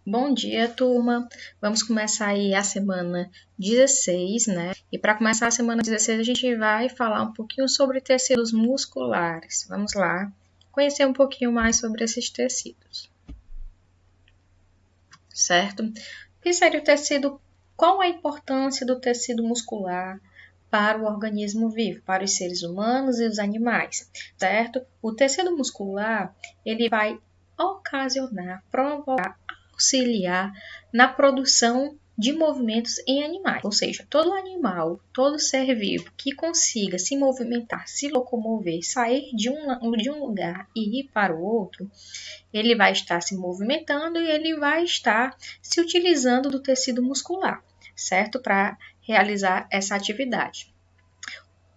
Bom dia, turma. Vamos começar aí a semana 16, né? E para começar a semana 16, a gente vai falar um pouquinho sobre tecidos musculares. Vamos lá, conhecer um pouquinho mais sobre esses tecidos. Certo? O que seria o tecido? Qual a importância do tecido muscular para o organismo vivo, para os seres humanos e os animais, certo? O tecido muscular, ele vai ocasionar, provocar, auxiliar na produção de movimentos em animais. Ou seja, todo animal, todo ser vivo que consiga se movimentar, se locomover, sair de um lugar e ir para o outro, ele vai estar se movimentando e ele vai estar se utilizando do tecido muscular, certo? Para realizar essa atividade.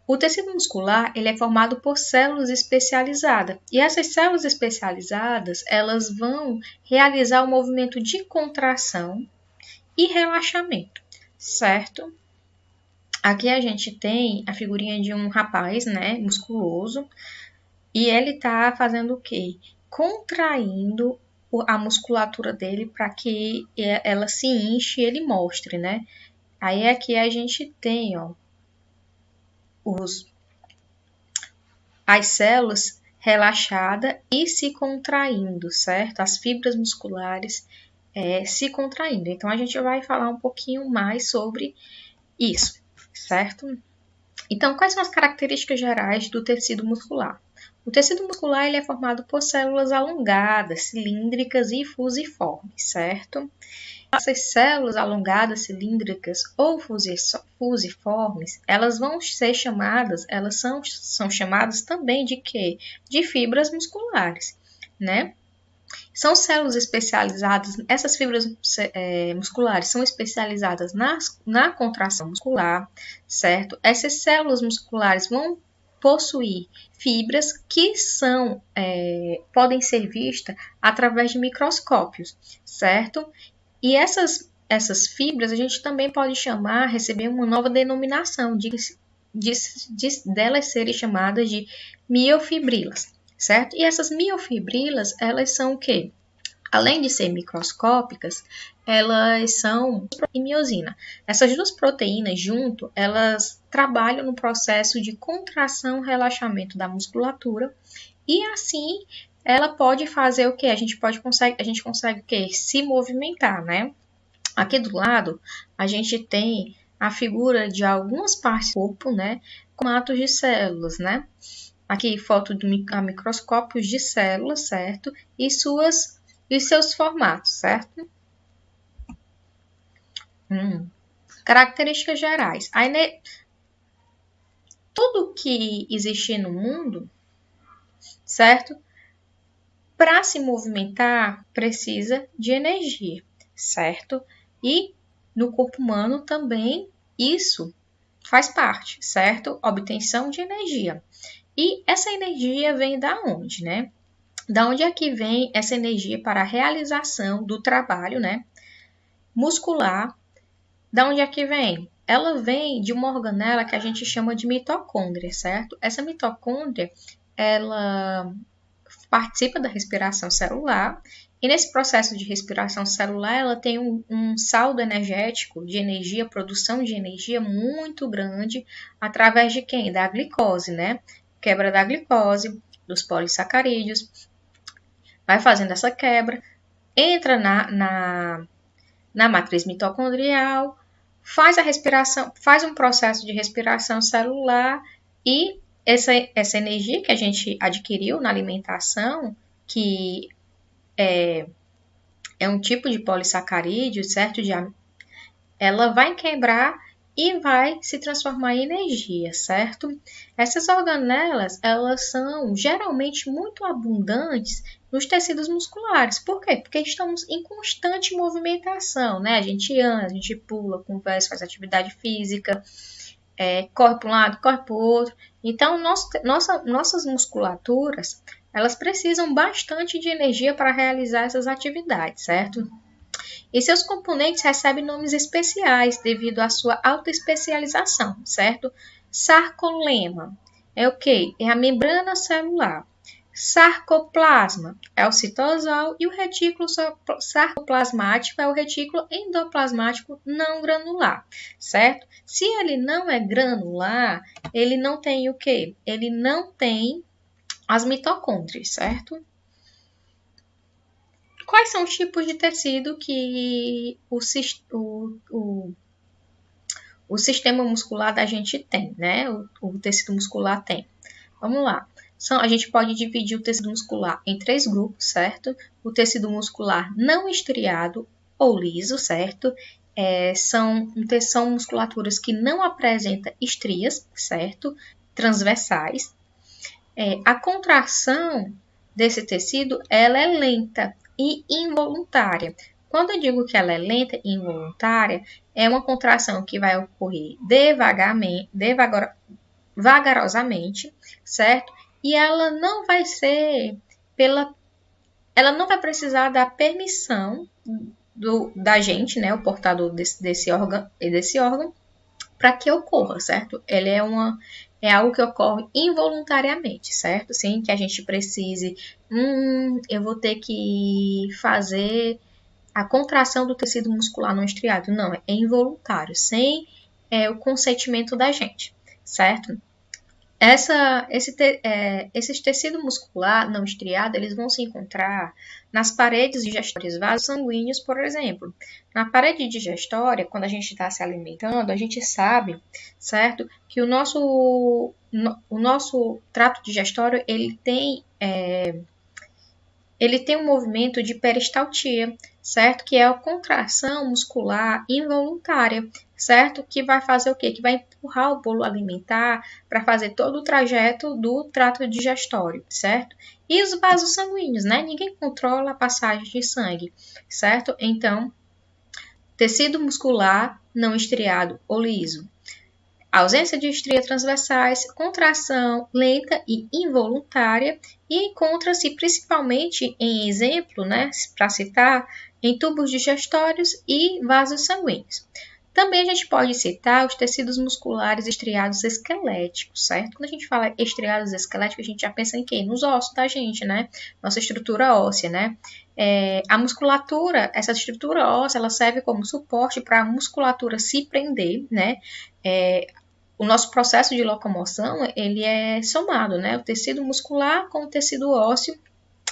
O tecido muscular ele é formado por células especializadas e essas células especializadas elas vão realizar o movimento de contração e relaxamento, certo? Aqui a gente tem a figurinha de um rapaz, né, musculoso, e ele está fazendo o quê? Contraindo a musculatura dele para que ela se enche e ele mostre, né? Aí aqui a gente tem, ó, as células relaxadas e se contraindo, certo? As fibras musculares se contraindo. Então, a gente vai falar um pouquinho mais sobre isso, certo? Então, quais são as características gerais do tecido muscular? O tecido muscular ele é formado por células alongadas, cilíndricas e fusiformes, certo? Essas células alongadas, cilíndricas ou fusiformes, elas vão ser chamadas, elas são chamadas também de quê? De fibras musculares, né? São células especializadas, essas fibras musculares são especializadas na contração muscular, certo? Essas células musculares vão possuir fibras que podem ser vistas através de microscópios, certo? E essas fibras a gente também pode receber uma nova denominação, delas serem chamadas de miofibrilas, certo? E essas miofibrilas, elas são o quê? Além de ser microscópicas, elas são miosina. Essas duas proteínas junto, elas trabalham no processo de contração e relaxamento da musculatura e assim ela pode fazer o quê? A gente consegue o quê? Se movimentar, né? Aqui do lado, a gente tem a figura de algumas partes do corpo, né? Formatos de células, né? Aqui, foto a microscópios de células, certo? E seus formatos, certo? Características gerais. Aí, tudo que existe no mundo, certo? Para se movimentar, precisa de energia, certo? E no corpo humano também isso faz parte, certo? Obtenção de energia. E essa energia vem da onde, né? Da onde é que vem essa energia para a realização do trabalho, né? Muscular. Da onde é que vem? Ela vem de uma organela que a gente chama de mitocôndria, certo? Essa mitocôndria, ela participa da respiração celular e nesse processo de respiração celular ela tem um saldo energético de energia, produção de energia muito grande através de quem? Da glicose, né? Quebra da glicose, dos polissacarídeos, vai fazendo essa quebra, entra na matriz mitocondrial, faz a respiração, faz um processo de respiração celular e essa energia que a gente adquiriu na alimentação, que é um tipo de polissacarídeo, certo? Ela vai quebrar e vai se transformar em energia, certo? Essas organelas, elas são geralmente muito abundantes nos tecidos musculares. Por quê? Porque estamos em constante movimentação, né? A gente anda, a gente pula, conversa, faz atividade física, corre para um lado, corre para o outro. Então, nossas musculaturas, elas precisam bastante de energia para realizar essas atividades, certo? E seus componentes recebem nomes especiais devido à sua alta especialização, certo? Sarcolema é o quê? É a membrana celular. sarcoplasma é o citosol e o retículo sarcoplasmático é o retículo endoplasmático não granular, certo? Se ele não é granular, ele não tem o quê? Ele não tem as mitocôndrias, certo? Quais são os tipos de tecido que o sistema muscular da gente tem, né? O tecido muscular tem. Vamos lá. A gente pode dividir o tecido muscular em 3 grupos, certo? O tecido muscular não estriado ou liso, certo? São musculaturas que não apresentam estrias, certo? Transversais. A contração desse tecido, ela é lenta e involuntária. Quando eu digo que ela é lenta e involuntária, é uma contração que vai ocorrer vagarosamente, certo? E ela não vai ser ela não vai precisar da permissão da gente, né, o portador desse órgão, para que ocorra, certo? Ele é algo que ocorre involuntariamente, certo? Sem que a gente precise, eu vou ter que fazer a contração do tecido muscular não estriado. Não, é involuntário, sem o consentimento da gente, certo? Esses tecidos muscular não estriado, eles vão se encontrar nas paredes digestórias, vasos sanguíneos, por exemplo. Na parede digestória, quando a gente está se alimentando, a gente sabe, certo, que o nosso trato digestório, ele tem um movimento de peristaltia, certo? Que é a contração muscular involuntária, certo? Que vai fazer o quê? Que vai empurrar o bolo alimentar para fazer todo o trajeto do trato digestório, certo? E os vasos sanguíneos, né? Ninguém controla a passagem de sangue, certo? Então, tecido muscular não estriado ou liso. Ausência de estrias transversais, contração lenta e involuntária, e encontra-se principalmente em exemplo, né, para citar, em tubos digestórios e vasos sanguíneos. Também a gente pode citar os tecidos musculares estriados esqueléticos, certo? Quando a gente fala estriados esqueléticos, a gente já pensa em quê? Nos ossos da gente, né? Nossa estrutura óssea, né? A musculatura, essa estrutura óssea, ela serve como suporte para a musculatura se prender, né? O nosso processo de locomoção, ele é somado, né? O tecido muscular com o tecido ósseo,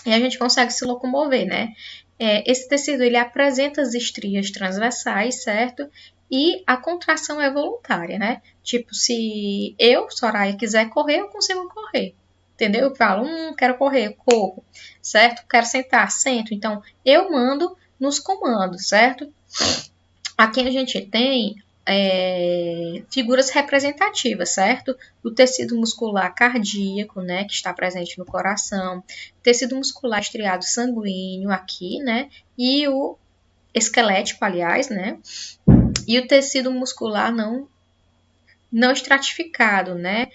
e a gente consegue se locomover, né? Esse tecido, ele apresenta as estrias transversais, certo? E a contração é voluntária, né? Tipo, se eu, Soraya, quiser correr, eu consigo correr. Entendeu? Eu falo, quero correr, corro, certo? Quero sentar, sento. Então, eu mando nos comandos, certo? Aqui a gente tem figuras representativas, certo? Do tecido muscular cardíaco, né, que está presente no coração, tecido muscular estriado sanguíneo aqui, né, e o esquelético, aliás, né, e o tecido muscular não estratificado, né,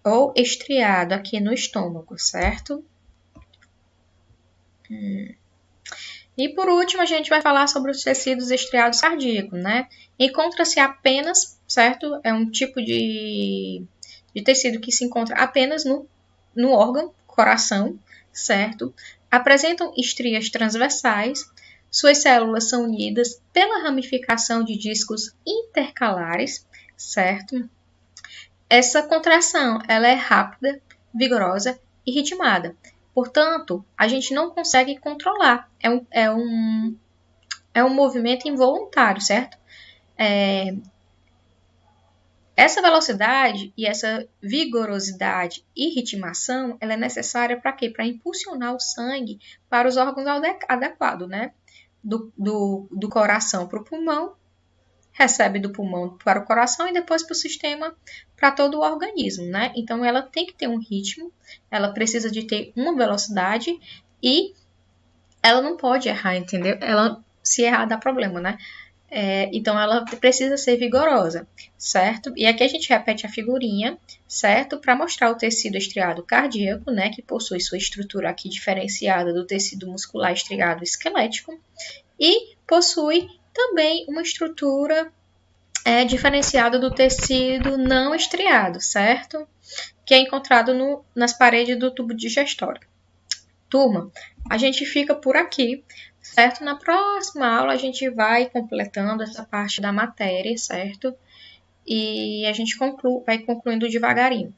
ou estriado aqui no estômago, certo? E por último, a gente vai falar sobre os tecidos estriados cardíacos, né? Encontra-se apenas, certo? É um tipo de tecido que se encontra apenas no órgão, coração, certo? Apresentam estrias transversais, suas células são unidas pela ramificação de discos intercalares, certo? Essa contração, ela é rápida, vigorosa e ritmada. Portanto, a gente não consegue controlar. É um movimento involuntário, certo? Essa velocidade e essa vigorosidade e ritmação, ela é necessária para quê? Para impulsionar o sangue para os órgãos adequados, né? Do coração para o pulmão, recebe do pulmão para o coração e depois para o sistema, para todo o organismo, né? Então, ela tem que ter um ritmo, ela precisa de ter uma velocidade e ela não pode errar, entendeu? Se errar, dá problema, né? Então, ela precisa ser vigorosa, certo? E aqui a gente repete a figurinha, certo? Para mostrar o tecido estriado cardíaco, né? Que possui sua estrutura aqui diferenciada do tecido muscular estriado esquelético e possui também uma estrutura diferenciada do tecido não estriado, certo? que é encontrado nas paredes do tubo digestório. Turma, a gente fica por aqui, certo? Na próxima aula a gente vai completando essa parte da matéria, certo? E a gente vai concluindo devagarinho.